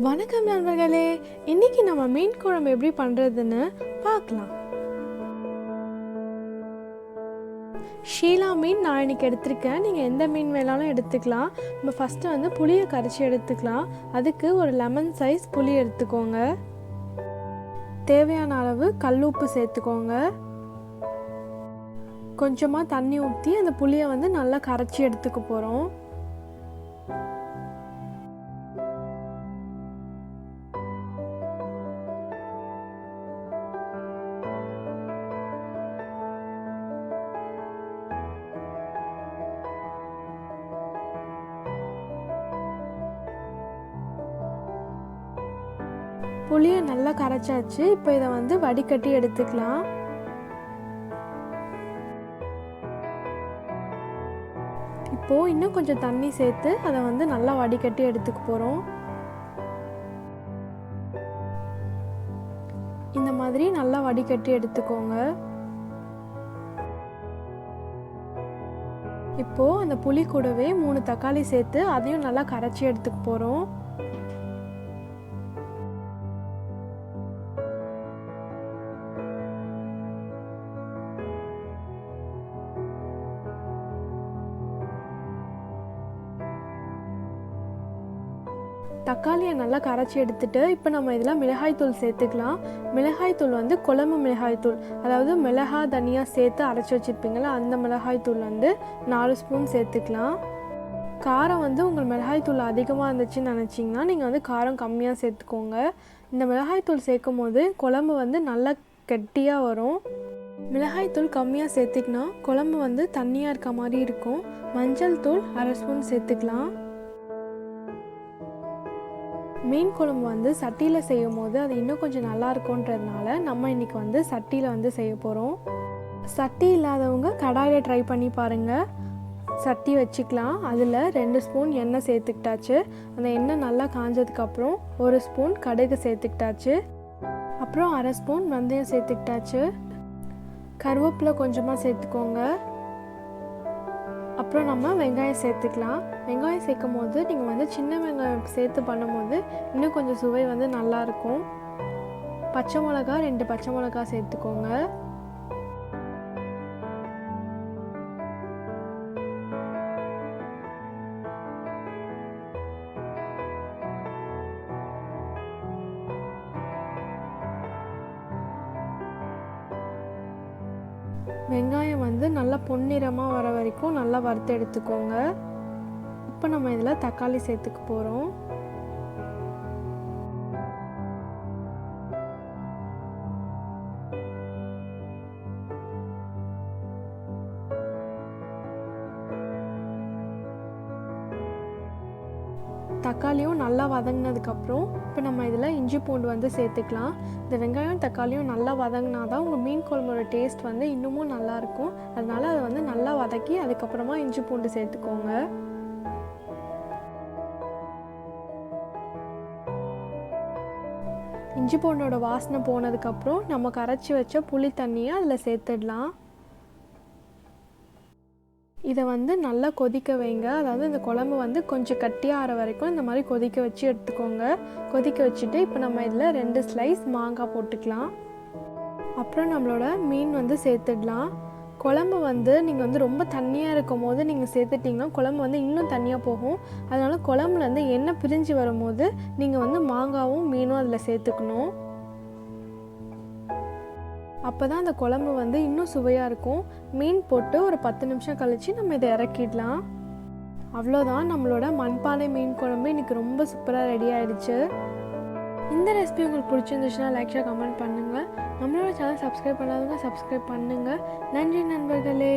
வணக்கம் நண்பர்களே, இன்னைக்கு நம்ம மீன் குழம்பு எப்படி பண்ணுறதுன்னு பார்க்கலாம். ஷீலா மீன் நான் இன்னைக்கு எடுத்திருக்கேன். நீங்கள் எந்த மீன் வேணாலும் எடுத்துக்கலாம். நம்ம ஃபஸ்ட்டு வந்து புளியை கரைச்சி எடுத்துக்கலாம். அதுக்கு ஒரு லெமன் சைஸ் புளி எடுத்துக்கோங்க. தேவையான அளவு கல்லுப்பு சேர்த்துக்கோங்க. கொஞ்சமாக தண்ணி ஊற்றி அந்த புளியை வந்து நல்லா கரைச்சி எடுத்துக்க போகிறோம். புளியை நல்லா கரைச்சாச்சு. இப்போ இதை வந்து வடிகட்டி எடுத்துக்கலாம். இப்போது இன்னும் கொஞ்சம் தண்ணி சேர்த்து அதை வந்து நல்லா வடிகட்டி எடுத்துக்க போகிறோம். இந்த மாதிரி நல்லா வடிகட்டி எடுத்துக்கோங்க. இப்போது அந்த புளி கூடவே 3 தக்காளி சேர்த்து அதையும் நல்லா கரைச்சி எடுத்துக்க போகிறோம். தக்காளியை நல்லா கரைச்சி எடுத்துட்டு இப்போ நம்ம இதில் மிளகாய்த்தூள் சேர்த்துக்கலாம். மிளகாய்த்தூள் வந்து குழம்பு மிளகாய்த்தூள், அதாவது மிளகா தனியாக சேர்த்து அரைச்சி வச்சுருப்பீங்களா, அந்த மிளகாய்த்தூள் வந்து 4 ஸ்பூன் சேர்த்துக்கலாம். காரம் வந்து உங்கள் மிளகாய்த்தூள் அதிகமாக இருந்துச்சுன்னு நினச்சிங்கன்னா நீங்கள் வந்து காரம் கம்மியாக சேர்த்துக்கோங்க. இந்த மிளகாய்த்தூள் சேர்க்கும் போது குழம்பு வந்து நல்லா கெட்டியாக வரும். மிளகாய்த்தூள் கம்மியாக சேர்த்துக்கினா குழம்பு வந்து தண்ணியாக இருக்க மாதிரி இருக்கும். மஞ்சள் தூள் 1/2 ஸ்பூன் சேர்த்துக்கலாம். மீன் குழம்பு வந்து சட்டியில் செய்யும் போது அது இன்னும் கொஞ்சம் நல்லா இருக்கும்ன்றதுனால நம்ம இன்றைக்கி வந்து சட்டியில் வந்து செய்ய போகிறோம். சட்டி இல்லாதவங்க கடாயில் ட்ரை பண்ணி பாருங்கள். சட்டி வச்சுக்கலாம். அதில் 2 ஸ்பூன் எண்ணெய் சேர்த்துக்கிட்டாச்சு. அந்த எண்ணெய் நல்லா காஞ்சதுக்கப்புறம் 1 ஸ்பூன் கடுகு சேர்த்துக்கிட்டாச்சு. அப்புறம் 1/2 ஸ்பூன் வெந்தயம் சேர்த்துக்கிட்டாச்சு. கருவேப்பிலை கொஞ்சமாக சேர்த்துக்கோங்க. அப்புறம் நம்ம வெங்காயம் சேர்த்துக்கலாம். வெங்காயம் சேர்க்கும் போது நீங்கள் வந்து சின்ன வெங்காயம் சேர்த்து பண்ணும்போது இன்னும் கொஞ்சம் சுவை வந்து நல்லாயிருக்கும். பச்சை மிளகா 2 பச்சை மிளகா சேர்த்துக்கோங்க. வெங்காயம் வந்து நல்லா பொன்னிறமாக வர வரைக்கும் நல்லா வறுத்து எடுத்துக்கோங்க. இப்போ நம்ம இதில் தக்காளி சேர்த்துக்க போகிறோம். தக்காளியும் நல்லா வதங்கினதுக்கப்புறம் இப்போ நம்ம இதில் இஞ்சி பூண்டு வந்து சேர்த்துக்கலாம். இந்த வெங்காயம் தக்காளியும் நல்லா வதங்கினா தான் உங்கள் மீன் குழம்போட டேஸ்ட் வந்து இன்னமும் நல்லாயிருக்கும். அதனால் அதை வந்து நல்லா வதக்கி அதுக்கப்புறமா இஞ்சி பூண்டு சேர்த்துக்கோங்க. இஞ்சி பூண்டோட வாசனை போனதுக்கப்புறம் நம்ம கரைச்சி வச்ச புளி தண்ணியை அதில் சேர்த்துடலாம். இதை வந்து நல்லா கொதிக்க வைங்க. அதாவது இந்த குழம்பு வந்து கொஞ்சம் கட்டியாக ஆற வரைக்கும் இந்த மாதிரி கொதிக்க வச்சு எடுத்துக்கோங்க. கொதிக்க வச்சுட்டு இப்போ நம்ம இதில் 2 ஸ்லைஸ் மாங்காய் போட்டுக்கலாம். அப்புறம் நம்மளோட மீன் வந்து சேர்த்துடலாம். குழம்பு வந்து நீங்கள் வந்து ரொம்ப தண்ணியாக இருக்கும் போது நீங்கள் சேர்த்துட்டிங்கன்னா குழம்பு வந்து இன்னும் தண்ணியாக போகும். அதனால் குழம்புலேருந்து எண்ணெய் பிரிஞ்சு வரும்போது நீங்கள் வந்து மாங்காவும் மீனும் அதில் சேர்த்துக்கணும். அப்போ தான் அந்த குழம்பு வந்து இன்னும் சுவையாக இருக்கும். மீன் போட்டு ஒரு 10 நிமிஷம் கழித்து நம்ம இதை இறக்கிடலாம். அவ்வளோதான், நம்மளோட மண்பானை மீன் குழம்பு இன்றைக்கி ரொம்ப சூப்பராக ரெடி ஆகிடுச்சு. இந்த ரெசிபி உங்களுக்கு பிடிச்சிருந்துச்சுன்னா லைக் ஷேர் கமெண்ட் பண்ணுங்கள். நம்மளோட சேனல் சப்ஸ்கிரைப் பண்ணாதவங்க சப்ஸ்கிரைப் பண்ணுங்கள். நன்றி நண்பர்களே.